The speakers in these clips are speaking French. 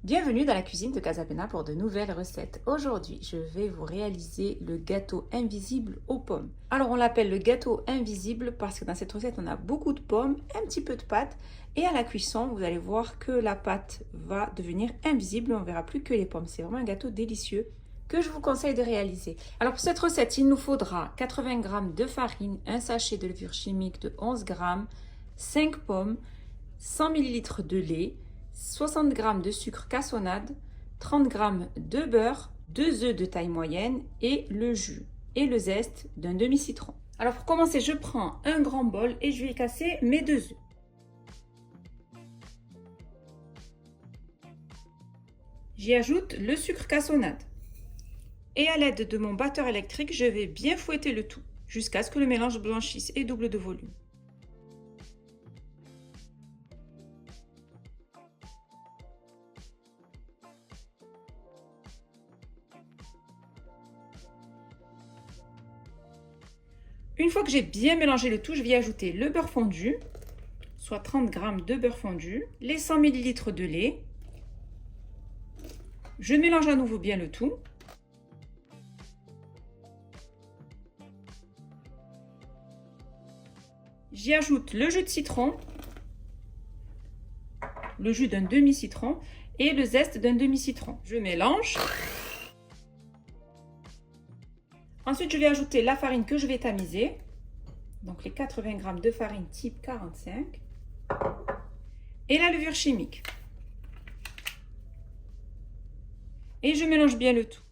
Bienvenue dans la cuisine de Casapena pour de nouvelles recettes. Aujourd'hui, je vais vous réaliser le gâteau invisible aux pommes. Alors, on l'appelle le gâteau invisible parce que dans cette recette, on a beaucoup de pommes, un petit peu de pâte et à la cuisson, vous allez voir que la pâte va devenir invisible. On ne verra plus que les pommes. C'est vraiment un gâteau délicieux que je vous conseille de réaliser. Alors, pour cette recette, il nous faudra 80 g de farine, un sachet de levure chimique de 11 g, 5 pommes, 100 ml de lait, 60 g de sucre cassonade, 30 g de beurre, 2 œufs de taille moyenne et le jus et le zeste d'un demi-citron. Alors pour commencer, je prends un grand bol et je vais y casser mes 2 œufs. J'y ajoute le sucre cassonade. Et à l'aide de mon batteur électrique, je vais bien fouetter le tout jusqu'à ce que le mélange blanchisse et double de volume. Une fois que j'ai bien mélangé le tout, je vais y ajouter le beurre fondu, soit 30 g de beurre fondu, les 100 ml de lait. Je mélange à nouveau bien le tout. J'y ajoute le jus de citron, le jus d'un demi-citron et le zeste d'un demi-citron. Je mélange. Ensuite, je vais ajouter la farine que je vais tamiser. Donc les 80 g de farine type 45. Et la levure chimique. Et je mélange bien le tout.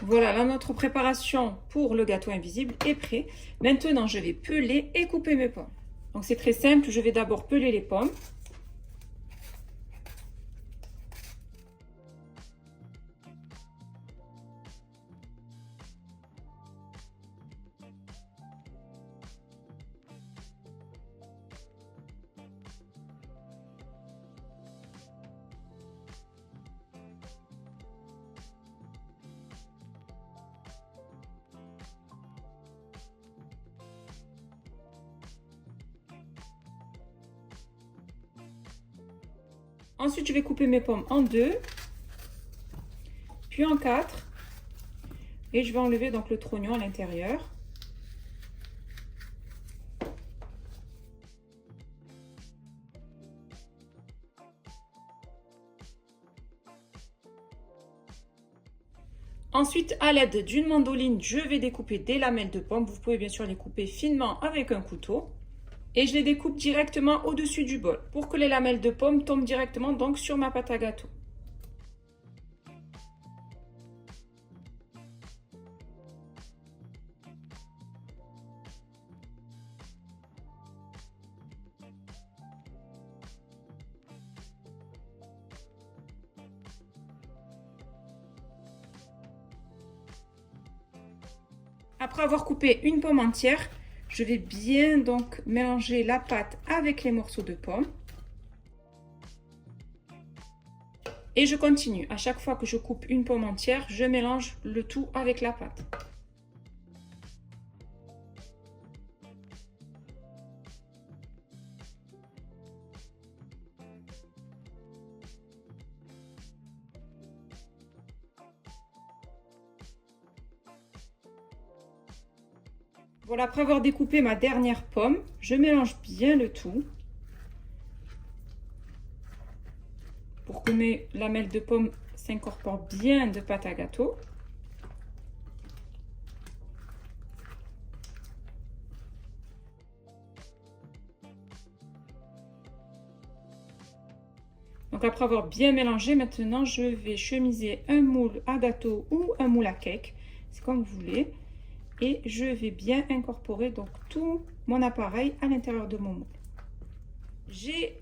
Voilà, là, notre préparation pour le gâteau invisible est prête. Maintenant, je vais peler et couper mes pommes. Donc c'est très simple, je vais d'abord peler les pommes. Ensuite, je vais couper mes pommes en deux, puis en quatre. Et je vais enlever donc le trognon à l'intérieur. Ensuite, à l'aide d'une mandoline, je vais découper des lamelles de pommes. Vous pouvez bien sûr les couper finement avec un couteau. Et je les découpe directement au-dessus du bol pour que les lamelles de pommes tombent directement donc sur ma pâte à gâteau. Après avoir coupé une pomme entière, je vais bien donc mélanger la pâte avec les morceaux de pommes. Et je continue. À chaque fois que je coupe une pomme entière, je mélange le tout avec la pâte. Voilà, après avoir découpé ma dernière pomme, je mélange bien le tout pour que mes lamelles de pommes s'incorporent bien de pâte à gâteau. Donc après avoir bien mélangé, maintenant je vais chemiser un moule à gâteau ou un moule à cake, c'est comme vous voulez. Et je vais bien incorporer donc tout mon appareil à l'intérieur de mon moule. J'ai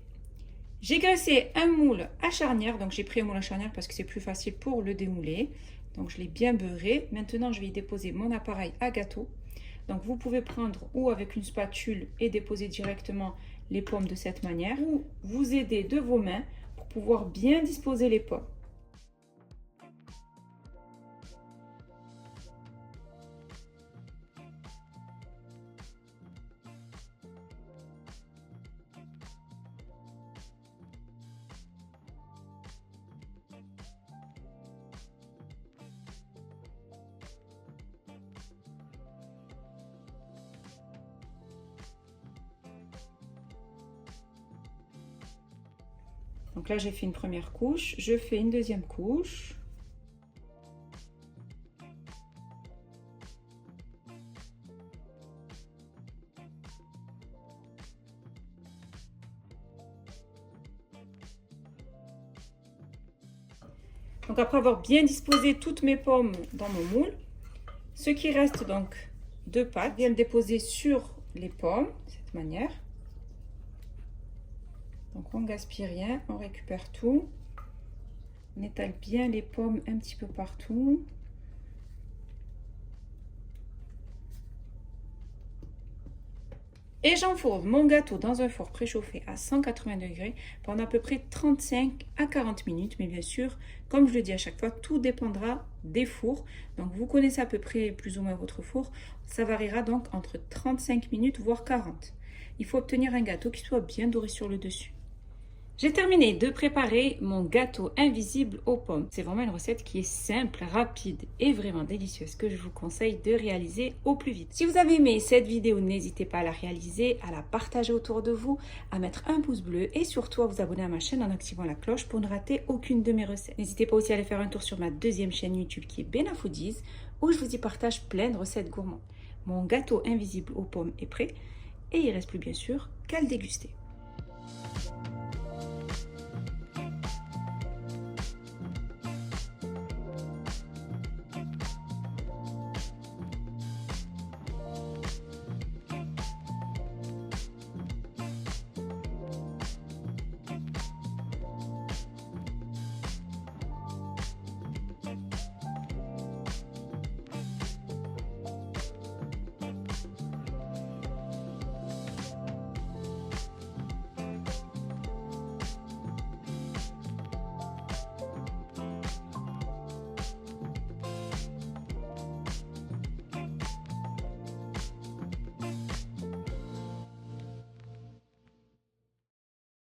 graissé un moule à charnière, donc j'ai pris un moule à charnière parce que c'est plus facile pour le démouler. Donc je l'ai bien beurré. Maintenant je vais y déposer mon appareil à gâteau. Donc vous pouvez prendre ou avec une spatule et déposer directement les pommes de cette manière, ou vous aider de vos mains pour pouvoir bien disposer les pommes. Donc là, j'ai fait une première couche, je fais une deuxième couche. Donc après avoir bien disposé toutes mes pommes dans mon moule, ce qui reste donc de pâte, bien le déposer sur les pommes, de cette manière. Donc on ne gaspille rien, on récupère tout. On étale bien les pommes un petit peu partout. Et j'enfourne mon gâteau dans un four préchauffé à 180 degrés pendant à peu près 35 à 40 minutes. Mais bien sûr, comme je le dis à chaque fois, tout dépendra des fours. Donc vous connaissez à peu près plus ou moins votre four. Ça variera donc entre 35 minutes voire 40. Il faut obtenir un gâteau qui soit bien doré sur le dessus. J'ai terminé de préparer mon gâteau invisible aux pommes. C'est vraiment une recette qui est simple, rapide et vraiment délicieuse que je vous conseille de réaliser au plus vite. Si vous avez aimé cette vidéo, n'hésitez pas à la réaliser, à la partager autour de vous, à mettre un pouce bleu et surtout à vous abonner à ma chaîne en activant la cloche pour ne rater aucune de mes recettes. N'hésitez pas aussi à aller faire un tour sur ma deuxième chaîne YouTube qui est Bena Foodies où je vous y partage plein de recettes gourmandes. Mon gâteau invisible aux pommes est prêt et il ne reste plus bien sûr qu'à le déguster.